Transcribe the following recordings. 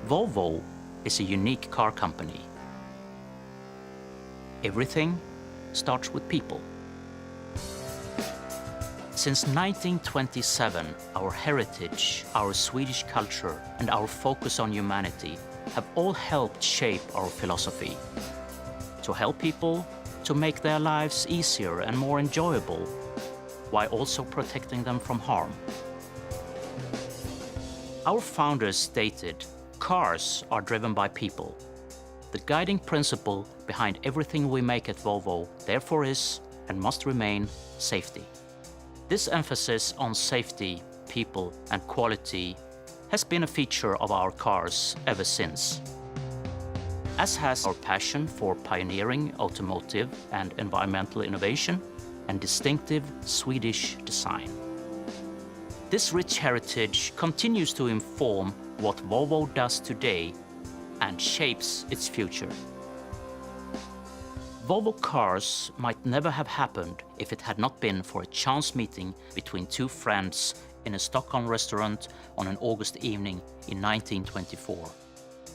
Volvo is a unique car company. Everything starts with people. Since 1927, our heritage, our Swedish culture, and our focus on humanity have all helped shape our philosophy. To help people to make their lives easier and more enjoyable, while also protecting them from harm. Our founders stated, "Cars are driven by people." The guiding principle behind everything we make at Volvo, therefore, is and must remain safety. This emphasis on safety, people, and quality has been a feature of our cars ever since, as has our passion for pioneering automotive and environmental innovation and distinctive Swedish design. This rich heritage continues to inform what Volvo does today and shapes its future. Volvo Cars might never have happened if it had not been for a chance meeting between two friends in a Stockholm restaurant on an August evening in 1924.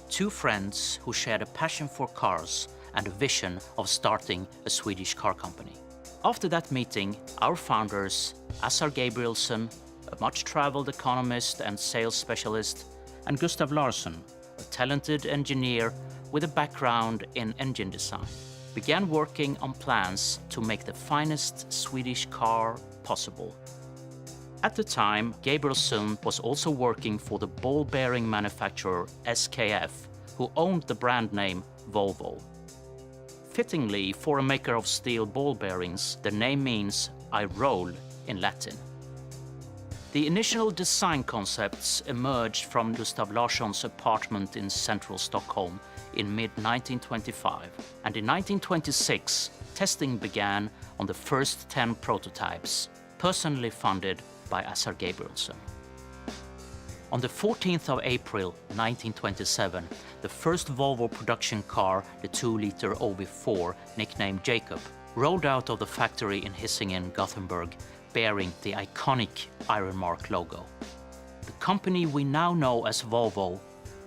Two friends who shared a passion for cars and a vision of starting a Swedish car company. After that meeting, our founders, Assar Gabrielsson, a much-traveled economist and sales specialist, and Gustav Larsson, a talented engineer with a background in engine design, began working on plans to make the finest Swedish car possible. At the time, Gabrielsson was also working for the ball bearing manufacturer SKF, who owned the brand name Volvo. Fittingly, for a maker of steel ball bearings, the name means "I roll" in Latin. The initial design concepts emerged from Gustav Larsson's apartment in central Stockholm in mid-1925, and in 1926, testing began on the first 10 prototypes, personally funded by Assar Gabrielsson. On the 14th of April 1927, the first Volvo production car, the 2-liter OV4, nicknamed Jacob, rolled out of the factory in Hisingen, Gothenburg, bearing the iconic Iron Mark logo. The company we now know as Volvo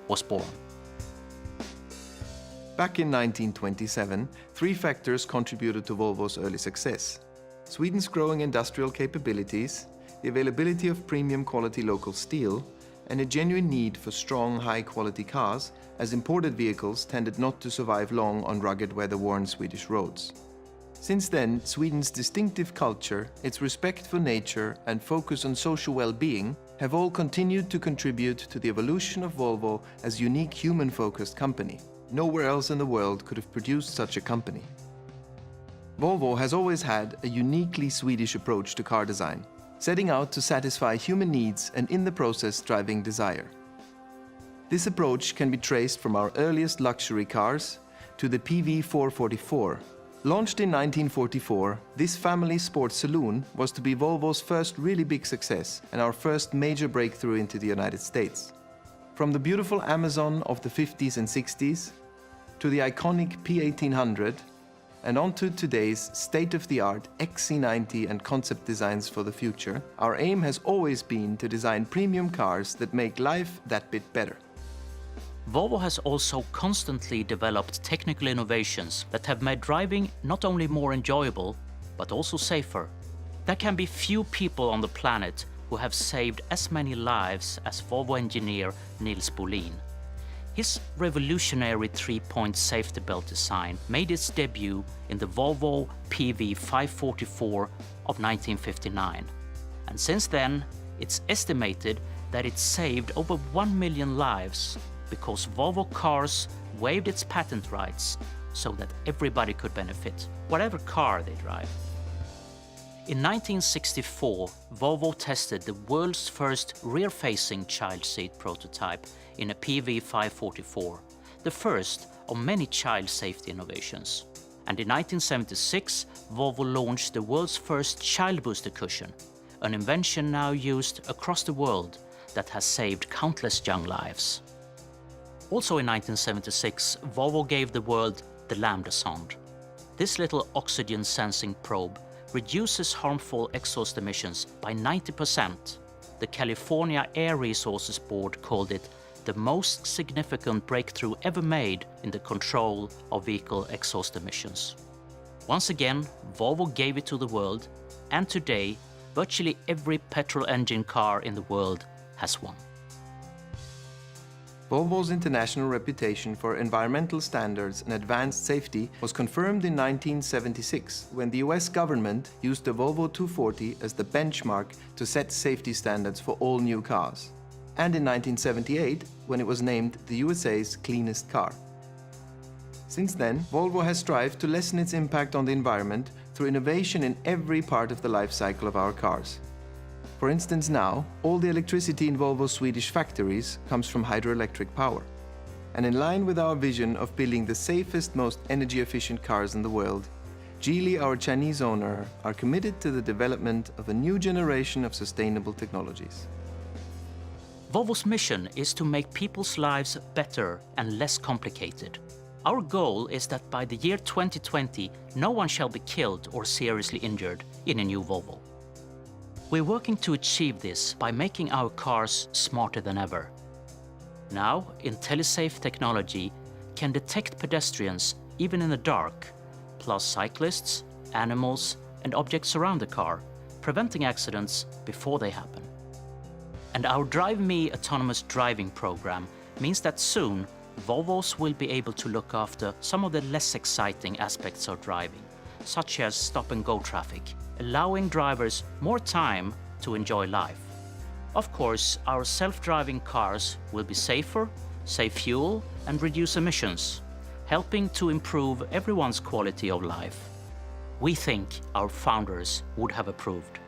was born. Back in 1927, three factors contributed to Volvo's early success: Sweden's growing industrial capabilities, the availability of premium quality local steel, and a genuine need for strong, high-quality cars, as imported vehicles tended not to survive long on rugged, weather-worn Swedish roads. Since then, Sweden's distinctive culture, its respect for nature, and focus on social well-being have all continued to contribute to the evolution of Volvo as a unique human-focused company. Nowhere else in the world could have produced such a company. Volvo has always had a uniquely Swedish approach to car design, setting out to satisfy human needs and in the process driving desire. This approach can be traced from our earliest luxury cars to the PV444. Launched in 1944, this family sports saloon was to be Volvo's first really big success and our first major breakthrough into the United States. From the beautiful Amazon of the 50s and 60s, to the iconic P1800, and onto today's state-of-the-art XC90 and concept designs for the future, our aim has always been to design premium cars that make life that bit better. Volvo has also constantly developed technical innovations that have made driving not only more enjoyable, but also safer. There can be few people on the planet who have saved as many lives as Volvo engineer Nils Bolin. His revolutionary 3-point safety belt design made its debut in the Volvo PV544 of 1959. And since then, it's estimated that it saved over 1 million lives because Volvo Cars waived its patent rights so that everybody could benefit, whatever car they drive. In 1964, Volvo tested the world's first rear-facing child seat prototype in a PV544, the first of many child safety innovations. And in 1976, Volvo launched the world's first child booster cushion, an invention now used across the world that has saved countless young lives. Also in 1976, Volvo gave the world the Lambda Sonde. This little oxygen-sensing probe reduces harmful exhaust emissions by 90%. The California Air Resources Board called it the most significant breakthrough ever made in the control of vehicle exhaust emissions. Once again, Volvo gave it to the world, and today, virtually every petrol engine car in the world has one. Volvo's international reputation for environmental standards and advanced safety was confirmed in 1976 when the US government used the Volvo 240 as the benchmark to set safety standards for all new cars, and in 1978 when it was named the USA's cleanest car. Since then, Volvo has strived to lessen its impact on the environment through innovation in every part of the life cycle of our cars. For instance, now, all the electricity in Volvo's Swedish factories comes from hydroelectric power. And in line with our vision of building the safest, most energy-efficient cars in the world, Geely, our Chinese owner, are committed to the development of a new generation of sustainable technologies. Volvo's mission is to make people's lives better and less complicated. Our goal is that by the year 2020, no one shall be killed or seriously injured in a new Volvo. We're working to achieve this by making our cars smarter than ever. Now, IntelliSafe technology can detect pedestrians even in the dark, plus cyclists, animals, and objects around the car, preventing accidents before they happen. And our Drive Me autonomous driving program means that soon Volvos will be able to look after some of the less exciting aspects of driving, such as stop-and-go traffic, allowing drivers more time to enjoy life. Of course, our self-driving cars will be safer, save fuel, and reduce emissions, helping to improve everyone's quality of life. We think our founders would have approved.